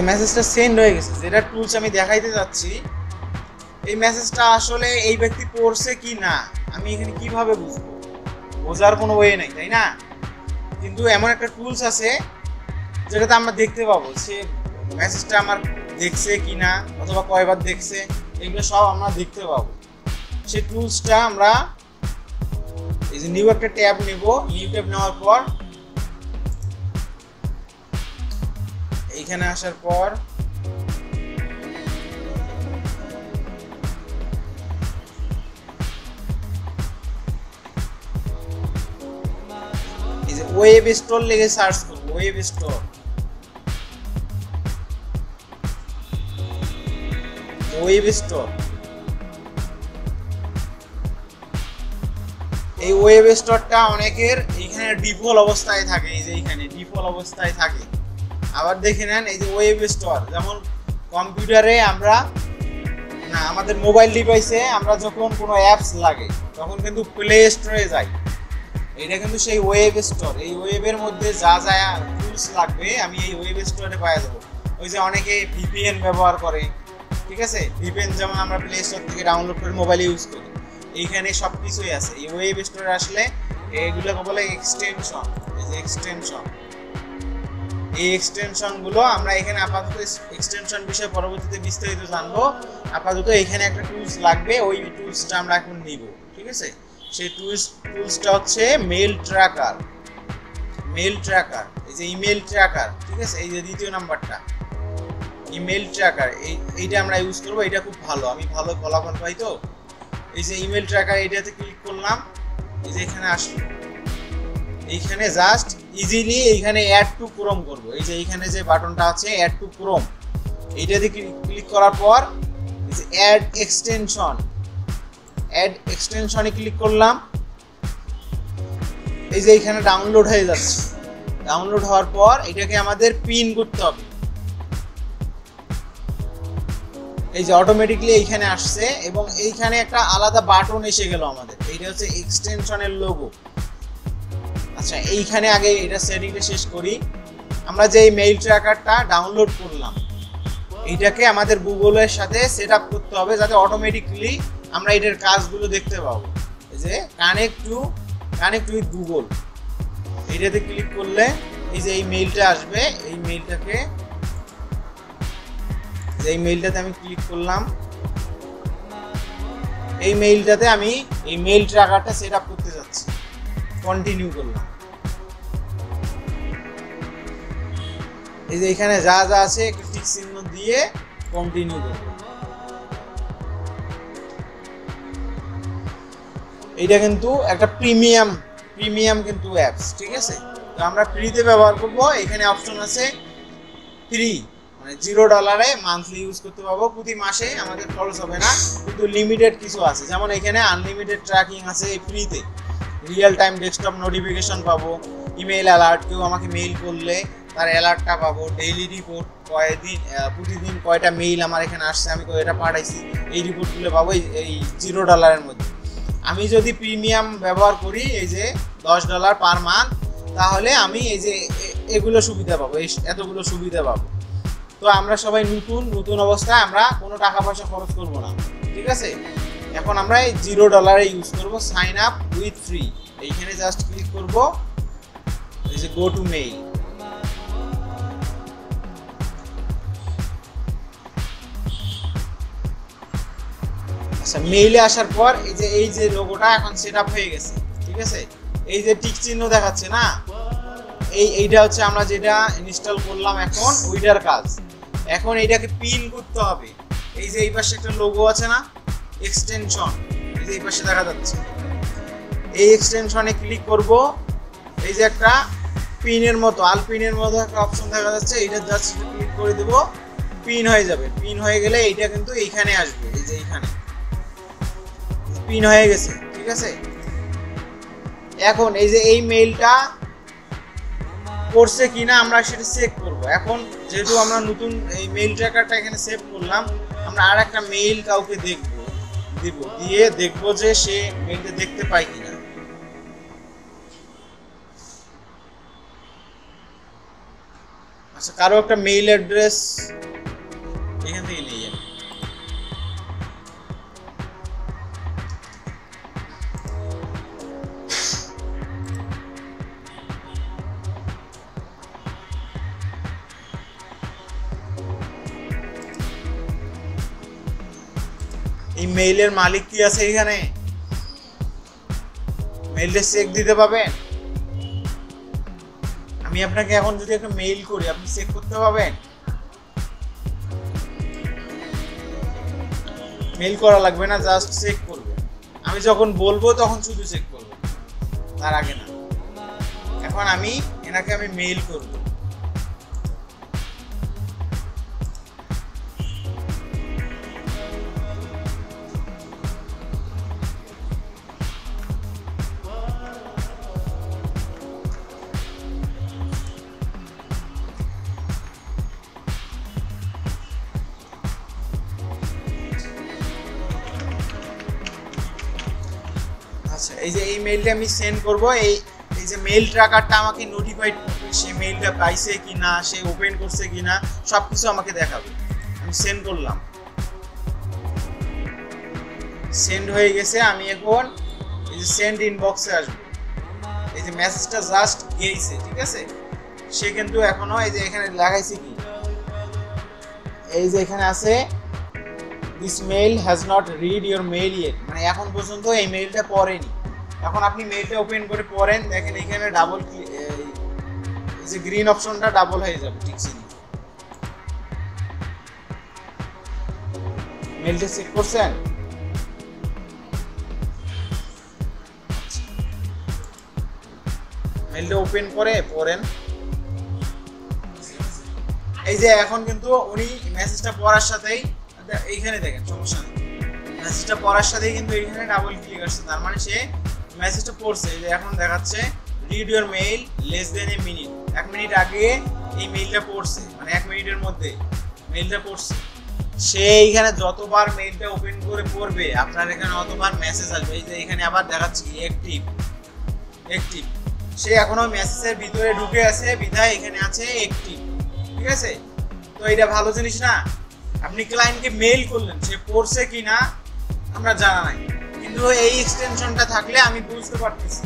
যে মেসেজটা সেন্ড হয়ে গেছে, যেটা টুলস আমি দেখাইতে যাচ্ছি এই মেসেজটা আসলে এই ব্যক্তি পড়ছে কি না আমি এখানে কিভাবে বুঝবো? বোঝার কোনো ওয়ে নাই, তাই না? কিন্তু এমন একটা টুলস আছে যেটাতে আমরা দেখতে পাবো সে মেসেজটা আমার দেখছে কি না অথবা কয়বার দেখছে, এগুলো সব আমরা দেখতে পাবো। সেই টুলসটা আমরা এই যে নিউ একটা ট্যাব নেব, নিউ ট্যাব নেওয়ার পর এইখানে আসার পর এই যে ওয়েব স্টোর লিখে সার্চ করব, ওয়েব স্টোর। ওয়েব স্টোর, এই ওয়েব স্টোরটা অনেকের এইখানে ডিফল্ট অবস্থায় থাকে, এই যে এইখানে ডিফল্ট অবস্থায় থাকে। আবার দেখে নেন এই যে ওয়েব স্টোর, যেমন কম্পিউটারে আমরা না আমাদের মোবাইল ডিভাইসে আমরা যখন কোনো অ্যাপস লাগে তখন কিন্তু প্লে স্টোরে যাই, এটা কিন্তু সেই ওয়েব স্টোর। এই ওয়েবের মধ্যে যা যা টুলস লাগবে আমি এই ওয়েব স্টোরে পাওয়া যাবো। ওই যে অনেকে ভিপিএন ব্যবহার করে, ঠিক আছে, ভিপিএন যেমন আমরা প্লে স্টোর থেকে ডাউনলোড করে মোবাইলে ইউজ করি, এইখানে সব কিছুই আছে। এই ওয়েব স্টোরে আসলে এগুলোকে বলে এক্সটেনশন। এই যে এক্সটেনশন, এই এক্সটেনশনগুলো আমরা এখানে আপাতত এক্সটেনশন বিষয়ে পরবর্তীতে বিস্তারিত জানবো। আপাতত এখানে একটা টুলস লাগবে, ওই টুলসটা আমরা এখন নিব, ঠিক আছে। সেই টুলসটা হচ্ছে মেইল ট্র্যাকার। মেইল ট্র্যাকার, এই যে ইমেল ট্র্যাকার, ঠিক আছে, এই যে দ্বিতীয় নাম্বারটা ইমেল ট্র্যাকার, এইটা আমরা ইউজ করবো। এটা খুব ভালো, আমি ভালো ফলাফল পাই। তো এই যে ইমেল ট্র্যাকার, এইটাতে ক্লিক করলাম, এই যে এখানে আসলো, এইখানে জাস্ট ইজিলি এইখানে অ্যাড টু ক্রোম করব। এই যে এইখানে যে বাটনটা আছে অ্যাড টু ক্রোম, এইটাতে ক্লিক করার পর এই যে অ্যাড এক্সটেনশন, অ্যাড এক্সটেনশনে ক্লিক করলাম। এই যে এইখানে ডাউনলোড হয়ে যাচ্ছে। ডাউনলোড হওয়ার পর এটাকে আমাদের পিন করতে হবে। এই যে অটোমেটিকলি এইখানে আসছে এবং এইখানে একটা আলাদা বাটন এসে গেল আমাদের, এইটা হচ্ছে এক্সটেনশনের লোগো। আচ্ছা, এইখানে আগে এটা সেটিংটা শেষ করি। আমরা যে মেইল ট্র্যাকারটা ডাউনলোড করলাম এইটাকে আমাদের গুগলের সাথে সেট আপ করতে হবে যাতে অটোমেটিকলি আমরা এটার কাজগুলো দেখতে পাবো। এই যে কানেক্ট উইথ গুগল, এইটাতে ক্লিক করলে এই যে এই মেইলটা আসবে। এই মেইলটাকে, যে এই মেইলটাতে আমি ক্লিক করলাম, এই মেইলটাতে আমি এই মেইল ট্র্যাকারটা সেট আপ করতে যাচ্ছি। কন্টিনিউ করলাম। এই যে এখানে যা যা আছে একটা টিক চিহ্ন দিয়ে কন্টিনিউ করব। এইটা কিন্তু একটা প্রিমিয়াম কিন্তু অ্যাপস, ঠিক আছে। তো আমরা ফ্রিতে ব্যবহার করব। এখানে অপশন আছে ফ্রি, মানে $0 মান্থলি ইউজ করতে পারবো, প্রতি মাসে আমাদের খরচ হবে না। কিন্তু লিমিটেড কিছু আছে, যেমন এখানে আনলিমিটেড ট্র্যাকিং আছে ফ্রিতে, রিয়েল টাইম ডেস্কটপ নোটিফিকেশন পাবো, ইমেল অ্যালার্ট, কেউ আমাকে মেইল করলে তার অ্যালার্টটা পাবো, ডেইলি রিপোর্ট, প্রতিদিন কয়টা মেইল আমার এখানে আসছে, আমি কয়টা পাঠাইছি, এই রিপোর্টগুলো পাবো এই $0 মধ্যে। আমি যদি প্রিমিয়াম ব্যবহার করি এই যে $10 পার মান্থ, তাহলে আমি এই যে এগুলো সুবিধা পাবো, এতগুলো সুবিধা পাবো। তো আমরা সবাই নতুন অবস্থায় আমরা কোনো টাকা পয়সা খরচ করবো না, ঠিক আছে। এখন আমরা এই $0 ইউজ করবো। সাইন আপ উইথ ফ্রি, এইখানে জাস্ট ক্লিক করব। এই যে গো টু মেইল, আচ্ছা মেইলে আসার পর এই যে লোগোটা এখন সেট আপ হয়ে গেছে, ঠিক আছে। এই যে টিক চিহ্ন দেখাচ্ছে না, এইটা হচ্ছে আমরা যেটা ইনস্টল করলাম এখন ওইটার কাজ। এখন এইটাকে পিন করতে হবে। এই যে এই পাশে একটা লোগো আছে না, এক্সটেনশন, এই যে এই পাশে দেখা যাচ্ছে, এই এক্সটেনশনে ক্লিক করব। এই যে একটা পিনের মতো আলপিনের মতো একটা অপশন দেখা যাচ্ছে, এইটা জাস্ট ক্লিক করে দেব, পিন হয়ে যাবে। পিন হয়ে গেলে এইটা কিন্তু এইখানে আসবে, এই যে এইখানে পিন হয়ে গেছে, ঠিক আছে। এখন এই যে এই মেইলটা করছে কিনা আমরা সেটা চেক করব। এখন যেহেতু আমরা নতুন এই মেইল ট্র্যাকারটা এখানে সেভ করলাম, আমরা আর একটা মেইল কাউকে দিয়ে দেখবো যে সে মেইলটা দেখতে পায় কিনা। আচ্ছা, কারো একটা মেইল অ্যাড্রেস এখান থেকে নিয়ে যান। এই মেইলের মালিক কি আছে এখানে? মেইলটা চেক দিতে পাবেন? আমি আপনাকে এখন যদি একটা মেইল করি, আপনি চেক করতে পাবেন? মেইল করা লাগবে না, জাস্ট চেক করবে। আমি যখন বলবো তখন শুধু চেক করবো, তার আগে না। এখন আমি এনাকে মেইল করব। আচ্ছা, এই যে এই মেইলটা আমি সেন্ড করব, এই যে মেইল ট্র্যাকারটা আমাকে নোটিফাইড করবে সে মেইলটা পাইছে কি না, সে ওপেন করছে কি না, সব কিছু আমাকে দেখাবে। আমি সেন্ড করলাম, সেন্ড হয়ে গেছে। আমি এখন এই যে সেন্ড ইনবক্সে আসবো, এই যে মেসেজটা জাস্ট গিয়েছে, ঠিক আছে। সে কিন্তু এখনো এই যে এখানে লাগাইছে কি, এই যে এখানে আছে this mail has not read your mail yet, মানে এখন পর্যন্ত এই মেইলটা পড়েনি। এখন আপনি মেইলটা ওপেন করে পড়েন, দেখেন এখানে ডাবল এই যে গ্রিন অপশনটা ডাবল হয়ে যাবে, ঠিক আছে। মেইলটা চেক করছেন? মেইলটা ওপেন করে পড়েন। এই যে এখন কিন্তু উনি মেসেজটা পড়ার সাথেই এইখানে দেখেন, সমস্যা নেই, মেসেজটা পড়ার সাথেই কিন্তু এইখানে ডাবল ক্লিক আসছে, তার মানে সে মেসেজটা পড়ছে। এই যে এখন দেখাচ্ছে read your mail less than a minute, 1 minute আগে এই মেইলটা পড়ছে, মানে 1 মিনিটের মধ্যে মেইলটা পড়ছে। সে এইখানে যতবার মেইলটা ওপেন করে পড়বে আপনার এখানে অতবার মেসেজ আসবে। এই যে এখানে আবার দেখাচ্ছে অ্যাক্টিভ, সে এখনো মেসেজের ভিতরে ঢুকে আছে, বিধায় এখানে আছে অ্যাক্টিভ, ঠিক আছে। তো এটা ভালো জিনিস না। আপনি ক্লায়েন্টকে মেইল করলেন, সে পড়ছে কি না আমরা জানা নাই, কিন্তু এই এক্সটেনশনটা থাকলে আমি বুঝতে পারতেছি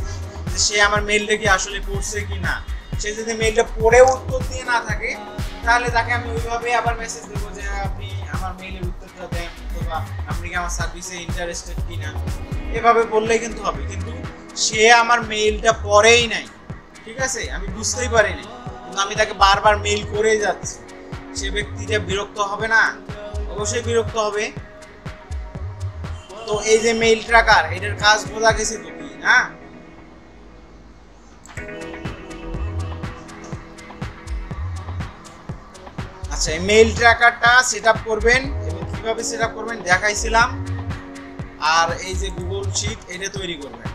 যে সে আমার মেইলটা কি আসলে পড়ছে কি না। সে যদি মেইলটা পড়ে উত্তর দিয়ে না থাকে, তাহলে তাকে আমি ওইভাবে আবার মেসেজ দেবো যে আপনি আমার মেইলের উত্তরটা দেন, অথবা আপনি কি আমার সার্ভিসে ইন্টারেস্টেড কিনা, এভাবে বললেই কিন্তু হবে। কিন্তু সে আমার মেইলটা পড়েই নাই, ঠিক আছে, আমি বুঝতেই পারিনি, কিন্তু আমি তাকে বারবার মেইল করেই যাচ্ছি। সে ব্যক্তিটা বিরক্ত হবে না? অবশ্যই বিরক্ত হবে। তো এই যে মেইল ট্র্যাকার, এটার কাজ বোঝা গেছে তো কি না? আচ্ছা, এই মেইল ট্র্যাকারটা সেটআপ করবেন এবং কিভাবে সেটআপ করবেন দেখাইছিলাম। আর এই যে গুগল শিট এটা তৈরি করবেন।